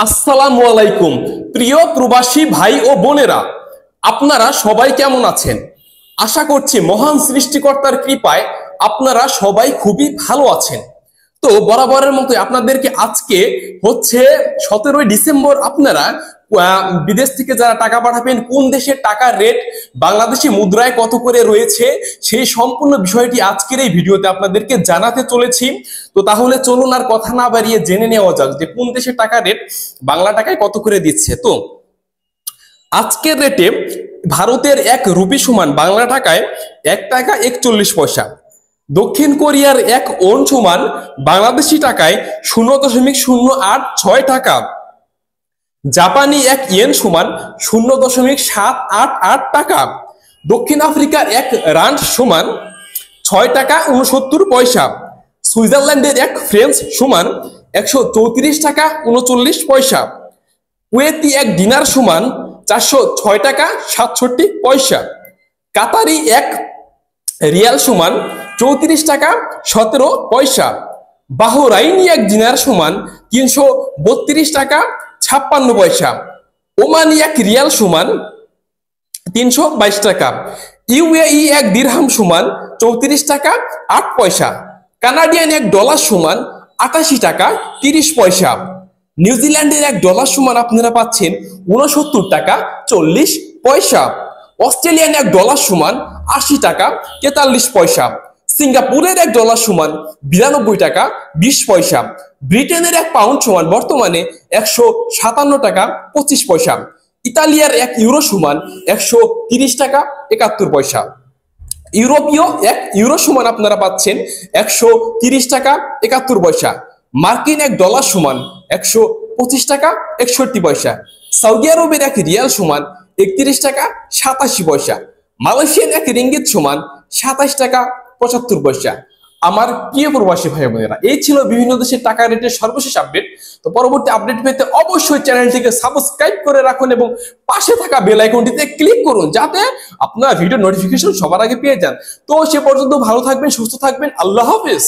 আসসালামু আলাইকুম প্রিয় প্রবাসী ভাই ও বোনেরা, আপনারা সবাই কেমন আছেন? আশা করছি মহান সৃষ্টিকর্তার কৃপায় আপনারা সবাই খুবই ভালো আছেন। তো বরাবরের মতো আপনাদেরকে আজকে হচ্ছে 17ই ডিসেম্বর আপনারা বিদেশ থেকে যারা টাকা পাঠাবেন কোন দেশের টাকার রেট বাংলাদেশি মুদ্রায় কত করে রয়েছে সেই সম্পূর্ণ বিষয়টি আজকের এই ভিডিওতে আপনাদেরকে জানাতে চলেছি। তো তাহলে চলুন আর কথা না বাড়িয়ে জেনে নেওয়া যাক যে কোন দেশের টাকার রেট বাংলা টাকায় কত করে দিচ্ছে। তো আজকের রেটে ভারতের 1 রুপি সমান বাংলা টাকায় 1 টাকা 41 পয়সা, দক্ষিণ কোরিয়ার 1 ওন সমান বাংলাদেশি টাকায় 0.086 টাকা, জাপানি 1 ইয়েন সমান 0.788 টাকা, দক্ষিণ আফ্রিকার 1 রান্ড সমান 6 টাকা 69 পয়সা, সুইজারল্যান্ডের 1 ফ্রেঞ্চ সমান 134 টাকা 39 পয়সা, কুয়েতি 1 দিনার সমান 406 টাকা 67 পয়সা, কাতারি 1 রিয়াল সমান 34 টাকা 17 পয়সা, বাহরাইনি 1 দিনার সমান 332 টাকা 56 পয়সা, ওমানি 1 রিয়াল সমান 322 টাকা, ইউএই 1 দিরহাম সমান 34 টাকা 8 পয়সা, কানাডিয়ান 1 ডলার সমান 88 টাকা 30 পয়সা, নিউজিল্যান্ডের 1 ডলার সমান আপনারা পাচ্ছেন 69 টাকা 40 পয়সা, অস্ট্রেলিয়ান 1 ডলার সমান 80 টাকা 43 পয়সা, সিঙ্গাপুরের 1 ডলার সমান 92 টাকা 20 পয়সা, ব্রিটেনের 1 পাউন্ড সমান বর্তমানে 157 টাকা 25 পয়সা, ইতালিয়ার 1 ইউরো সমান 130 টাকা 71 পয়সা, ইউরোপীয় 1 ইউরো সমান আপনারা পাচ্ছেন 130 টাকা 71 পয়সা, মার্কিন 1 ডলার সমান 125 টাকা 61 পয়সা, সৌদি আরবের 1 রিয়াল সমান 31 টাকা 87 পয়সা, মালয়েশিয়ান 1 রিঙ্গিত সমান 27 টাকা 75 পয়সা। আমার প্রিয় প্রবাসী ভাই বোনেরা, এই ছিল বিভিন্ন দেশের টাকা রেটের সর্বশেষ আপডেট। তো পরবর্তী আপডেট পেতে অবশ্যই চ্যানেলটিকে সাবস্ক্রাইব করে রাখুন এবং পাশে থাকা বেল আইকনটিতে ক্লিক করুন যাতে আপনারা ভিডিও নোটিফিকেশন সবার আগে পেয়ে যান। তো সে পর্যন্ত ভালো থাকবেন, সুস্থ থাকবেন, আল্লাহ হাফেজ।